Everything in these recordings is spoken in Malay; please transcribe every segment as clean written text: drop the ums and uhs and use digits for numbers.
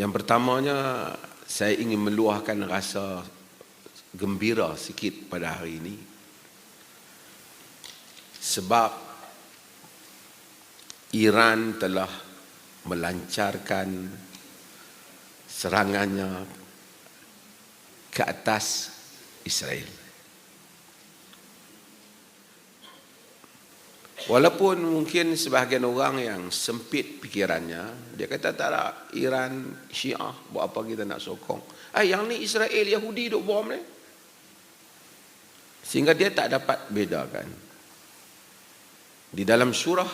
Yang pertamanya, saya ingin meluahkan rasa gembira sikit pada hari ini. Sebab Iran telah melancarkan serangannya ke atas Israel. Walaupun mungkin sebahagian orang yang sempit pikirannya, dia kata tak ada, Iran Syiah, buat apa kita nak sokong? Yang ni Israel Yahudi duk bom ni. Sehingga dia tak dapat bedakan. Di dalam surah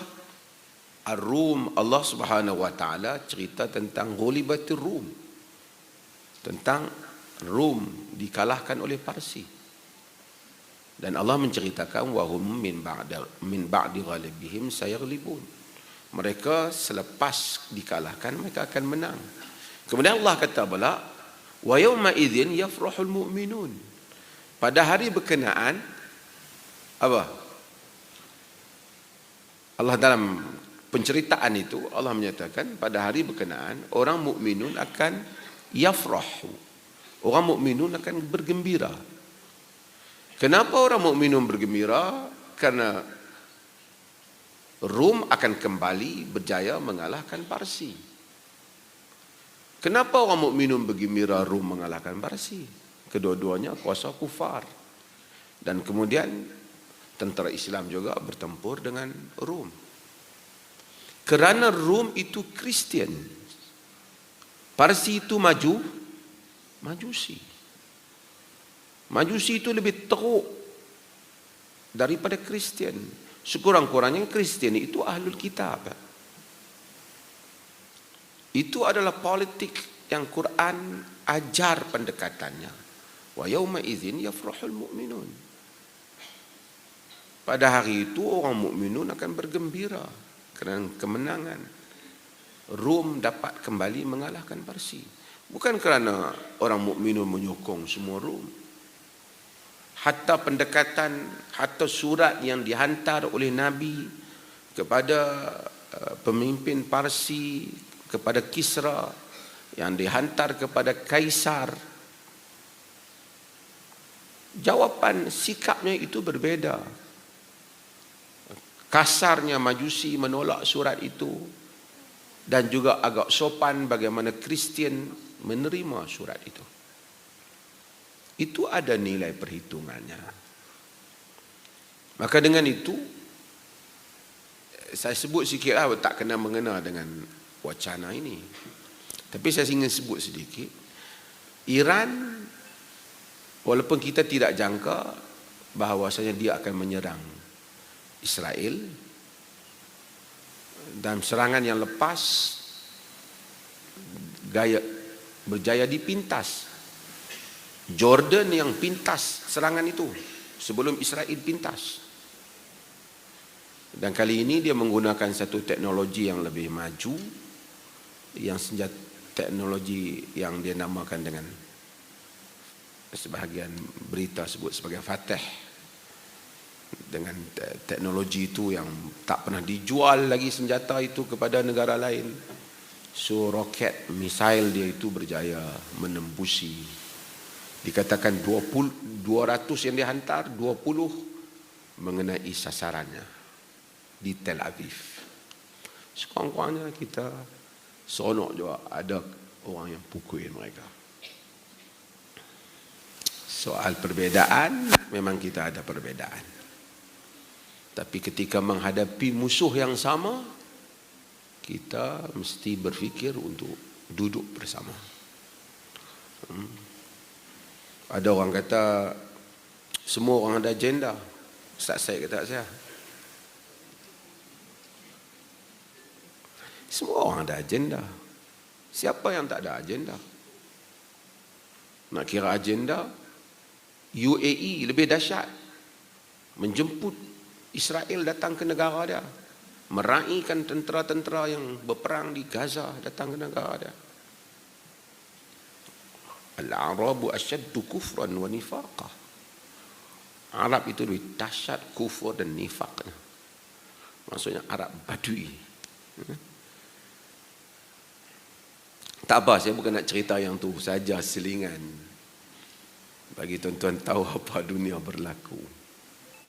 Ar-Rum, Allah Subhanahu wa taala cerita tentang ghulibatir Rum. Tentang Rum dikalahkan oleh Parsi. Dan Allah menceritakan wahum min ba'di ghalibihim sayaghlibun. Mereka selepas dikalahkan mereka akan menang. Kemudian Allah kata pula wa yauma idzin yafrahul mu'minun. Pada hari berkenaan apa? Allah dalam penceritaan itu Allah menyatakan pada hari berkenaan orang mukminun akan yafrahu. Orang mukminun akan bergembira. Kenapa orang mukminun bergembira? Karena Rum akan kembali berjaya mengalahkan Parsi. Kenapa orang mukminun bergembira Rum mengalahkan Parsi? Kedua-duanya kuasa kufar. Dan kemudian tentera Islam juga bertempur dengan Rum. Kerana Rum itu Kristian. Parsi itu Majusi. Majusi itu lebih teruk daripada Kristian. Sekurang-kurangnya Kristian itu ahlul kitab. Itu adalah politik yang Quran ajar pendekatannya. Wa yauma idzin yafrahul mu'minun. Pada hari itu orang mukminun akan bergembira kerana kemenangan. Rom dapat kembali mengalahkan Parsi. Bukan kerana orang mukminun menyokong semua Rom. Hatta pendekatan, hatta surat yang dihantar oleh Nabi kepada pemimpin Parsi, kepada Kisra, yang dihantar kepada Kaisar, jawapan sikapnya itu berbeza. Kasarnya Majusi menolak surat itu, dan juga agak sopan bagaimana Kristian menerima surat itu. Itu ada nilai perhitungannya. Maka dengan itu, saya sebut sikitlah, tak kena mengena dengan wacana ini. Tapi saya ingin sebut sedikit, Iran, walaupun kita tidak jangka bahawasanya dia akan menyerang Israel, dan serangan yang lepas berjaya dipintas. Jordan yang pintas serangan itu sebelum Israel pintas. Dan kali ini dia menggunakan satu teknologi yang lebih maju, yang teknologi yang dia namakan dengan sebahagian berita sebut sebagai Fateh. Dengan teknologi itu yang tak pernah dijual lagi senjata itu kepada negara lain. So roket, misail dia itu berjaya menembusi. Dikatakan 200 yang dihantar, 20 mengenai sasarannya di Tel Aviv. Sekurang-kurangnya kita seronok juga ada orang yang pukul mereka. Soal perbezaan, memang kita ada perbezaan. Tapi ketika menghadapi musuh yang sama, kita mesti berfikir untuk duduk bersama. Ada orang kata semua orang ada agenda. Ustaz Syed kata saya, semua orang ada agenda. Siapa yang tak ada agenda? Nak kira agenda, UAE lebih dahsyat. Menjemput Israel datang ke negara dia, meraihkan tentera-tentera yang berperang di Gaza datang ke negara dia. Al-Arabu asyaddu kufran wa nifaqah. Arab itu lebih dahsyat kufur dan nifaqnya. Maksudnya Arab Badui. Tak apa, saya bukan nak cerita yang tu saja, selingan. Bagi tuan-tuan tahu apa dunia berlaku.